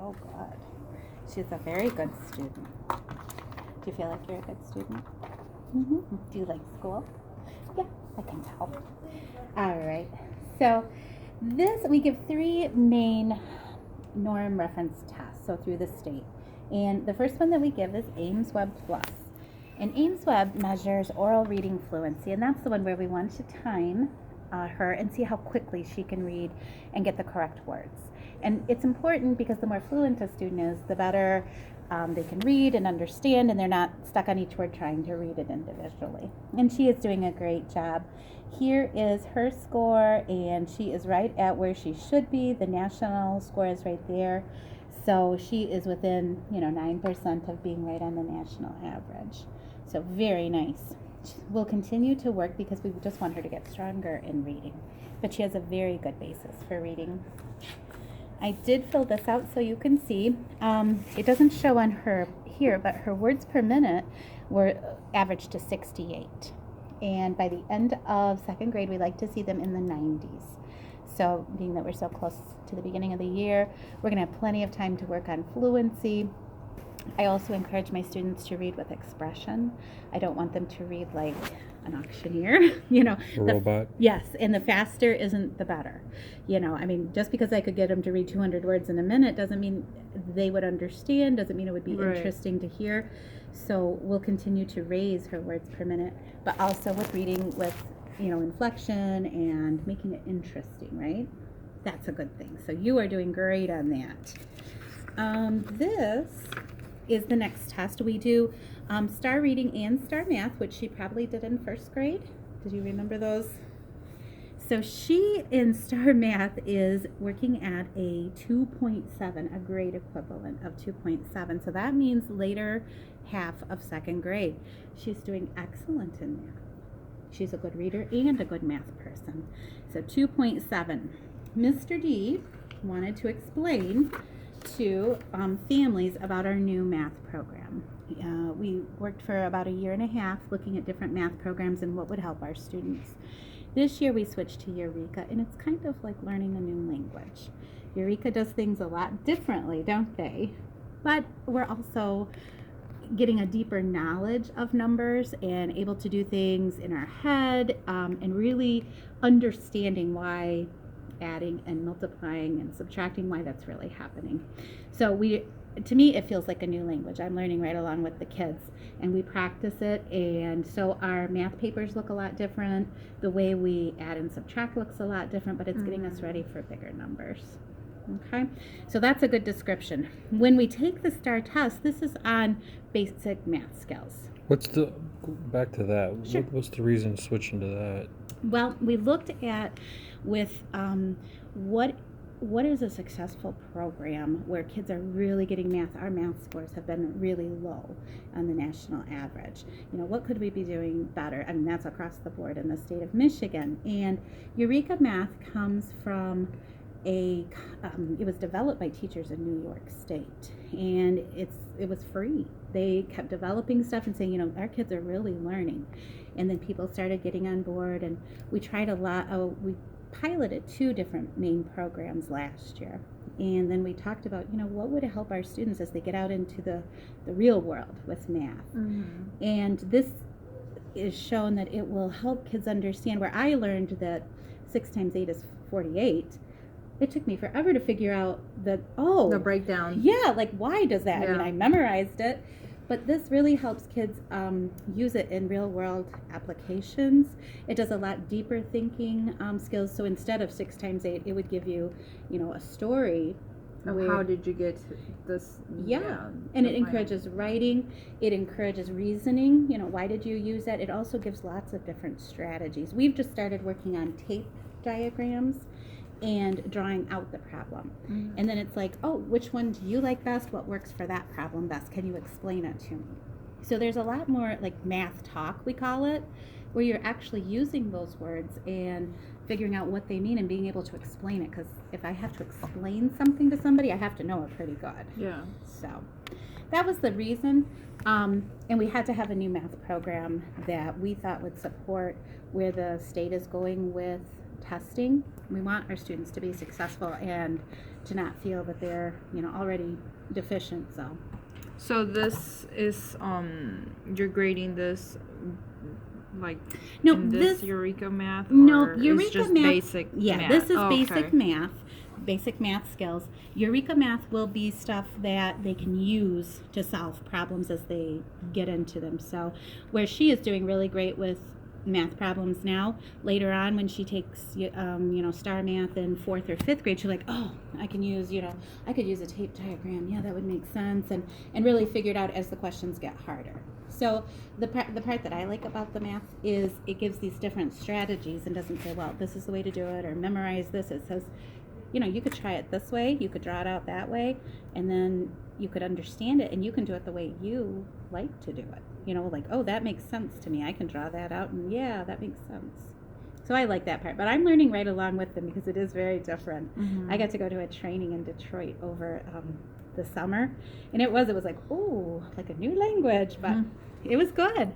so good. She's a very good student. Do you feel like you're a good student? Mm-hmm. Do you like school? Yeah, I can tell. All right. So we give 3 main norm reference tests, so through the state. And the first one that we give is Ames Web Plus. And Ames Web measures oral reading fluency, and that's the one where we want to time her and see how quickly she can read and get the correct words. And it's important because the more fluent a student is, the better they can read and understand, and they're not stuck on each word trying to read it individually. And she is doing a great job. Here is her score, and she is right at where she should be. The national score is right there. So she is within, 9% of being right on the national average. So very nice. We'll continue to work because we just want her to get stronger in reading. But she has a very good basis for reading. I did fill this out so you can see. It doesn't show on her here, but her words per minute were averaged to 68. And by the end of 2nd grade, we like to see them in the 90s. So being that we're so close to the beginning of the year, we're going to have plenty of time to work on fluency. I also encourage my students to read with expression. I don't want them to read like an auctioneer, A robot. Yes, and the faster isn't the better. Just because I could get them to read 200 words in a minute doesn't mean they would understand, doesn't mean it would be interesting to hear. So we'll continue to raise her words per minute, but also with reading with, inflection and making it interesting, right? That's a good thing. So you are doing great on that. This is the next test. We do STAR Reading and STAR Math, which she probably did in 1st grade. Did you remember those? So she in STAR Math is working at a 2.7, a grade equivalent of 2.7. So that means later half of 2nd grade. She's doing excellent in math. She's a good reader and a good math person. So 2.7. Mr. D wanted to explain to families about our new math program. We worked for about a year and a half looking at different math programs and what would help our students. This year we switched to Eureka, and it's kind of like learning a new language. Eureka does things a lot differently, don't they? But we're also getting a deeper knowledge of numbers and able to do things in our head and really understanding why adding and multiplying and subtracting, why that's really happening. So to me, it feels like a new language. I'm learning right along with the kids, and we practice it, and so our math papers look a lot different. The way we add and subtract looks a lot different, but it's getting us ready for bigger numbers. Okay, so that's a good description. When we take the STAR test, this is on basic math skills. Back to that, Sure. What's the reason switching to that? Well, we looked at with what is a successful program where kids are really getting math. Our math scores have been really low on the national average. What could we be doing better? That's across the board in the state of Michigan. And Eureka Math comes from it was developed by teachers in New York State, and it was free. They kept developing stuff and saying, our kids are really learning. And then people started getting on board, and we tried a lot. We piloted 2 different main programs last year, and then we talked about what would help our students as they get out into the real world with math. And this is shown that it will help kids understand. Where I learned that 6 times 8 is 48, it took me forever to figure out the breakdown. Yeah, like why does that? Yeah. I memorized it, but this really helps kids use it in real world applications. It does a lot deeper thinking skills. So instead of 6 times 8, it would give you, a story. How did you get this? Yeah, and it encourages writing. It encourages reasoning. Why did you use that? It also gives lots of different strategies. We've just started working on tape diagrams and drawing out the problem. And then it's like, which one do you like best? What works for that problem best? Can you explain it to me? So there's a lot more like math talk, we call it, where you're actually using those words and figuring out what they mean and being able to explain it. Because if I have to explain something to somebody, I have to know it pretty good. Yeah. So that was the reason. And we had to have a new math program that we thought would support where the state is going with testing. We want our students to be successful and to not feel that they're, you know, already deficient. So this is you're grading this like No, in this Eureka math, no, or Eureka it's just math. basic Yeah, math? this is Oh, basic okay. math, basic math skills. Eureka math will be stuff that they can use to solve problems as they get into them. So, where she is doing really great with math problems now, later on when she takes you know, star math in 4th or 5th grade, she's like, oh, I can use, you know, I could use a tape diagram. Yeah, that would make sense, and really figured out as the questions get harder. So the part that I like about the math is it gives these different strategies and doesn't say, well, this is the way to do it, or memorize this. It says, you know, you could try it this way, you could draw it out that way, and then you could understand it, and you can do it the way you like to do it. You know, like, oh, that makes sense to me. I can draw that out, and yeah, that makes sense. So I like that part, but I'm learning right along with them because it is very different. I got to go to a training in Detroit over the summer, and it was like, ooh, like a new language, but it was good.